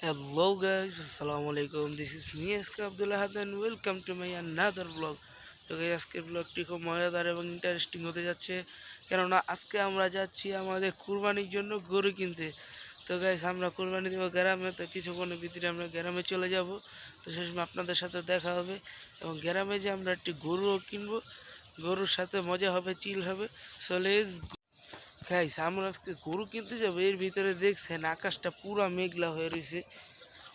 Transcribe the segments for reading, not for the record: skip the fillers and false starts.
Hello guys, Assalamualaikum. This is me SK Abdullah Had and welcome to my another vlog. তো guys আজকের ব্লগটি খুব মজাদার এবং ইন্টারেস্টিং হতে যাচ্ছে, কেননা আজকে আমরা যাচ্ছি আমাদের কুরবানির জন্য গরু কিনতে। তো গাইস আমরা কুরবানি দেব গ্রামে, তো কিছুক্ষণের ভিতরে আমরা গ্রামে চলে যাব। তো সেই সময় আপনাদের সাথে দেখা হবে এবং গ্রামে যে আমরা একটি গরুও কিনবো, গরুর সাথে মজা হবে, চিল হবে। সো লেটস গাইস আমরা আজকে গরু কিনতে যাবো, এর ভিতরে দেখছেন আকাশটা পুরা মেঘলা হয়ে রয়েছে।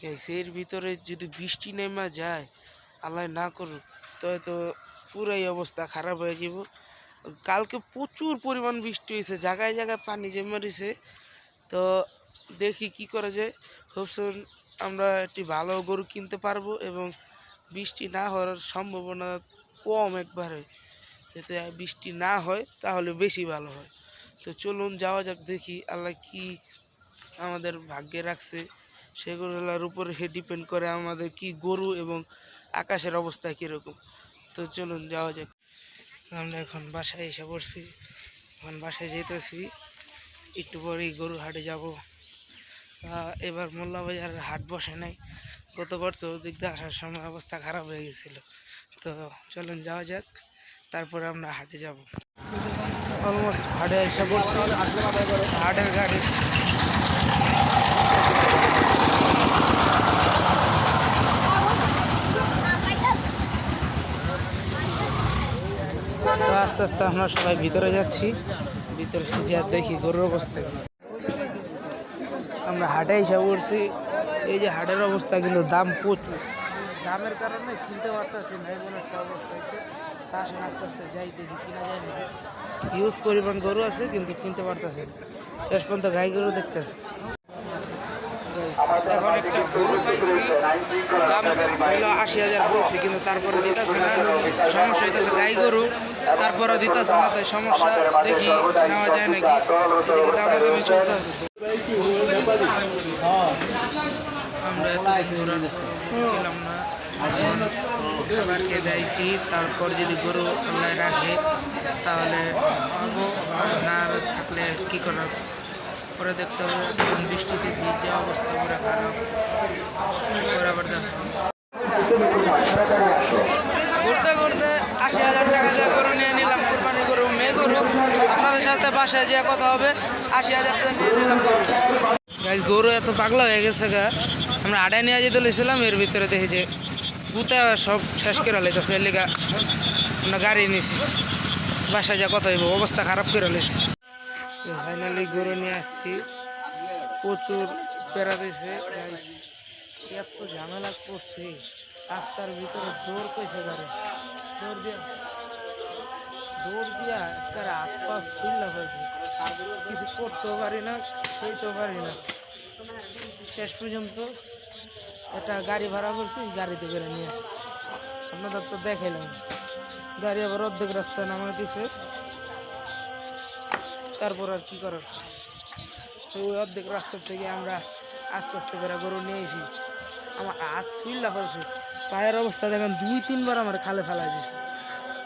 গাইস এর ভিতরে যদি বৃষ্টি নেমা যায়, আল্লাহ না করুক, তো পুরাই অবস্থা খারাপ হয়ে যাব। কালকে প্রচুর পরিমাণ বৃষ্টি হয়েছে, জায়গায় জায়গায় পানি জমে রয়েছে। তো দেখি কি করা যায়। হোপসন আমরা একটি ভালো গরু কিনতে পারবো এবং বৃষ্টি না হওয়ার সম্ভাবনা কম একবারে। যাতে বৃষ্টি না হয় তাহলে বেশি ভালো হয়। তো চলুন যাওয়া যাক, দেখি আল্লাহ কি আমাদের ভাগ্যে রাখছে, সেগুলোর উপরে ডিপেন্ড করে আমাদের কি গরু এবং আকাশের অবস্থা কীরকম। তো চলুন যাওয়া যাক। আমরা এখন বাসায় এসে পড়ছি, এখন বাসায় যেতেছি, একটু পরেই গরু হাটে যাব। এবার মোল্লাবাজার হাট বসে নাই, গতবার তো দিক দিয়ে আসার সময় অবস্থা খারাপ হয়ে গেছিল। তো চলুন যাওয়া যাক, তারপরে আমরা হাটে যাব। অলমোস্ট হাটে এসে পড়ছি, হাটের গাড়ি তো আস্তে আস্তে আমরা সবাই ভিতরে যাচ্ছি। ভিতরে যা দেখি গরুর অবস্থা। আমরা হাটে এসে পড়ছি, এই যে হাটের অবস্থা, কিন্তু দাম প্রচুর, দামের কারণে কিনতে পারতেছি না, এমন একটা অবস্থা হয়েছে। তা আসেন আস্তে আস্তে যাই, দেখি কিনা যায় নাকি। হিউজ পরিমাণ গরু আছে কিন্তু কিনতে পারতেছে না, শেষ পর্যন্ত গাই গরু দেখতেছে। এখন একটা গরু পাইছি, দাম হইল 80,000 বলছি, কিন্তু তারপরে দিতেছে না, সমস্যা হইতেছে। গাই গরু তারপরে দিতেছে না, তাই সমস্যা। দেখি নেওয়া যায় নাকি, দামাদামি চলতেছে। আমরা এত গেলাম না, খাবার খেয়ে দিয়েছি। তারপর যদি গরু আল্লাহ রাখে তাহলে পাবো, না থাকলে কী করার, পরে দেখতে হবে। বৃষ্টিতে ভিজে অবস্থা পুরো খারাপ, পরে আবার দেখো। ঘুরতে ঘুরতে 80,000 টাকা যা গরু নিয়ে নিলাম, কোরবানি গরু, মেয়ে গরু। আপনাদের সাথে বাসায় যে কথা হবে, 80,000 টাকা নিয়ে নিলাম গরু। গাইস গরু এত পাগলা হয়ে গেছে গা, আমরা আড়াই নিয়ে যেতে লেছিলাম, এর ভিতরে দেখি যে গুতে সব শেষ করে লেগেছে। এর লিগা আমরা গাড়ি নিয়েছি, বাসায় যা কথা হইব, অবস্থা খারাপ করে লেছি। ফাইনালি গরু নিয়ে আসছি, প্রচুর পেড়া দিয়েছে। এত ঝামেলা করছে, রাস্তার ভিতরে দৌড় পেয়েছে গাড়ি, দৌড় দিয়া একেবারে হাত পা ফুল্লা হয়েছে, কিছু করতেও পারি না, সইতেও পারি না। শেষ পর্যন্ত একটা গাড়ি ভাড়া করছি, গাড়িতে করে নিয়ে আসছি। আপনাদের তো দেখাইলাম, গাড়ি আবার অর্ধেক রাস্তায় নামাই দিছে। তারপর আর কি করার, তো ওই অর্ধেক রাস্তা থেকে আমরা আস্তে আস্তে করে গরু নিয়ে এসি। আমার হাত সুইল্লা করছে, পায়ের অবস্থা দেখেন, 2-3 বার আমার খালে ফেলাই দিয়েছে।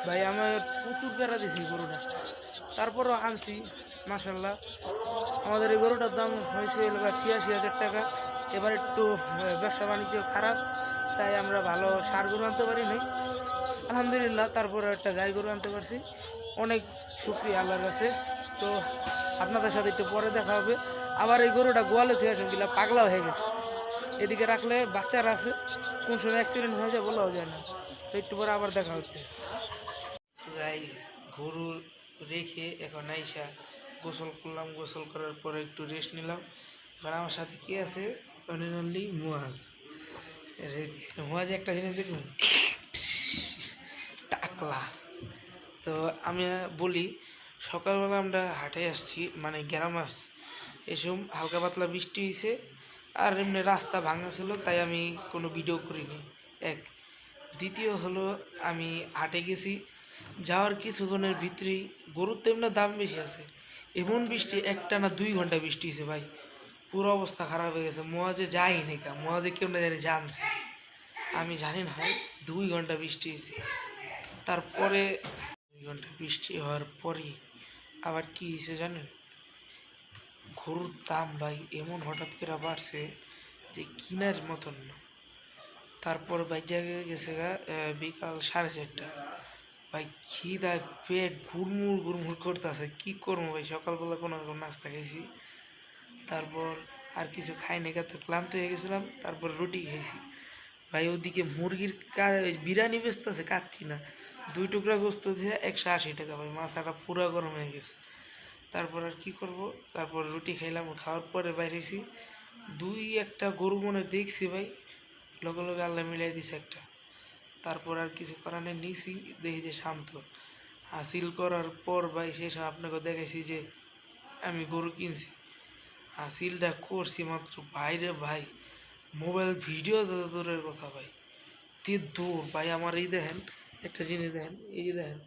ভাই আমার প্রচুর পেড়া দিয়েছি গরুটা, তারপরও আনছি মাশাল্লাহ। আমাদের এই গরুটার দাম হয়েছে 86,000 টাকা। এবার একটু ব্যবসা বাণিজ্য খারাপ, তাই আমরা ভালো সার গরু আনতে পারি নাই, আলহামদুলিল্লাহ। তারপরে একটা গাই গরু আনতে পারছি, অনেক শুকরিয়া আল্লাহর কাছে। তো আপনাদের সাথে একটু পরে দেখা হবে। আবার এই গরুটা গোয়ালে থেকে আসুন, গিলা পাগলা হয়ে গেছে, এদিকে রাখলে বাচ্চারা আছে, কোন সময় অ্যাক্সিডেন্ট হয়ে যায় বলাও যায় না। তো একটু পরে আবার দেখা হচ্ছে। গাই গরু রেখে এখন আইসা গোসল করলাম, গোসল করার পরে একটু রেস্ট নিলাম। এবার আমার সাথে কি আছে, অনলি মুয়াজ। মুয়াজ একটা জিনিস দেখুন, টাকলা। তো আমি বলি, সকালবেলা আমরা হাটে আসছি, মানে গ্রামে আসছি, এসব হালকা পাতলা বৃষ্টি হয়েছে, আর এমনি রাস্তা ভাঙা ছিল, তাই আমি কোনো ভিডিও করিনি। এক, দ্বিতীয় হলো আমি হাটে গেছি, যাওয়ার কিছুক্ষণের ভিতরেই গরুর তো এমনি দাম বেশি আছে, এমন বৃষ্টি, একটানা 2 ঘন্টা বৃষ্টি হয়েছে ভাই, পুরো অবস্থা খারাপ হয়ে গেছে। মোয়াজে যাই নাকি, মোয়াজে কেউ না জানি জানছে, আমি জানি না ভাই, 2 ঘন্টা বৃষ্টি হয়েছে। তারপরে 2 ঘন্টা বৃষ্টি হওয়ার পরে আবার কি হয়েছে জানেন, গরুর দাম ভাই এমন হঠাৎ করে বাড়ছে, যে কিনার মতন না। তারপর বাইজা গেছে গা বিকাল 4:30। ভাই খিদায় পেট গুড়মুড় গুড়মুড় করতেছে, কি করবো ভাই, সকালবেলা কোনো রকম নাস্তা খাইছি। তারপর আর কিছু খাই নাই, তো ক্লান্ত হয়ে গেছিলাম। তারপর রুটি খাইছি। ভাই ওদিকে মুরগির বিরিয়ানি বেচতেছে, কাচ্ছি না, 2 টুকরা গোস্ত দিয়ে 180 টাকা। ভাই মাথাটা পুরো গরম হয়ে গেছে। তারপর আর কি করব, তারপর রুটি খাইলাম, খাওয়ার পরে বাইরেছি। 2-1টা গরু মনে দেখছি ভাই, লগে লগে আল্লাহ মিলাই দিছে একটা। তারপর আর কিছু করার নেই, নিছি, দেখি যে শান্ত। হাসিল করার পর ভাই শেষ আপনাকে দেখাইছি যে আমি গরু কিনছি। হাসিলটা করছি মাত্র, ভাইরে ভাই মোবাইল ভিডিও যত দূরের কথা ভাই, তে দূর ভাই। আমার এই দেখেন একটা জিনিস, দেখেন এই যে দেখেন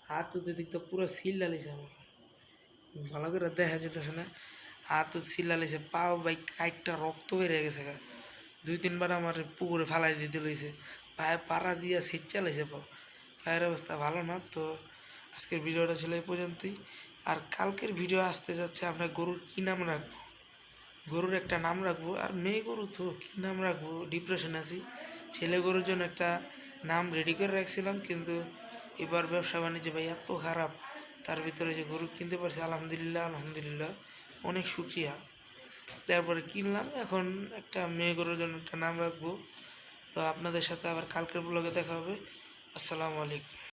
হাত তো দিকটা পুরো সিল ডালিছে আমার, ভালো করে দেখা যেতেছে না। হাত তো সিল ডালিছে, পাও ভাই কাইটটা রক্ত বেরিয়ে গেছে গা। 2-3বার আমার পুকুরে ফালাই দিতে লইছে, পায়ে পাড়া দিয়া সেচ চালাইছে পাও। পায়ের অবস্থা ভালো না। তো আজকের ভিডিওটা ছিল এই পর্যন্তই। আর কালকের ভিডিও আসতে যাচ্ছে, আমরা গরুর কী নাম রাখবো, গরুর একটা নাম রাখবো। আর মেয়ে গরু তো কী নাম রাখবো, ডিপ্রেশন আছি। ছেলে গরুর জন্য একটা নাম রেডি করে রাখছিলাম, কিন্তু এবার ব্যবসা বাণিজ্য ভাই এত খারাপ, তার ভিতরে যে গরু কিনতে পারছি আলহামদুলিল্লাহ আলহামদুলিল্লাহ, অনেক শুক্রিয়া। তারপরে কিনলাম, এখন একটা মেয়ে গরুর জন্য একটা নাম রাখবো। তো আপনাদের সাথে আবার কালকের ব্লগে দেখা হবে। আসসালামু আলাইকুম।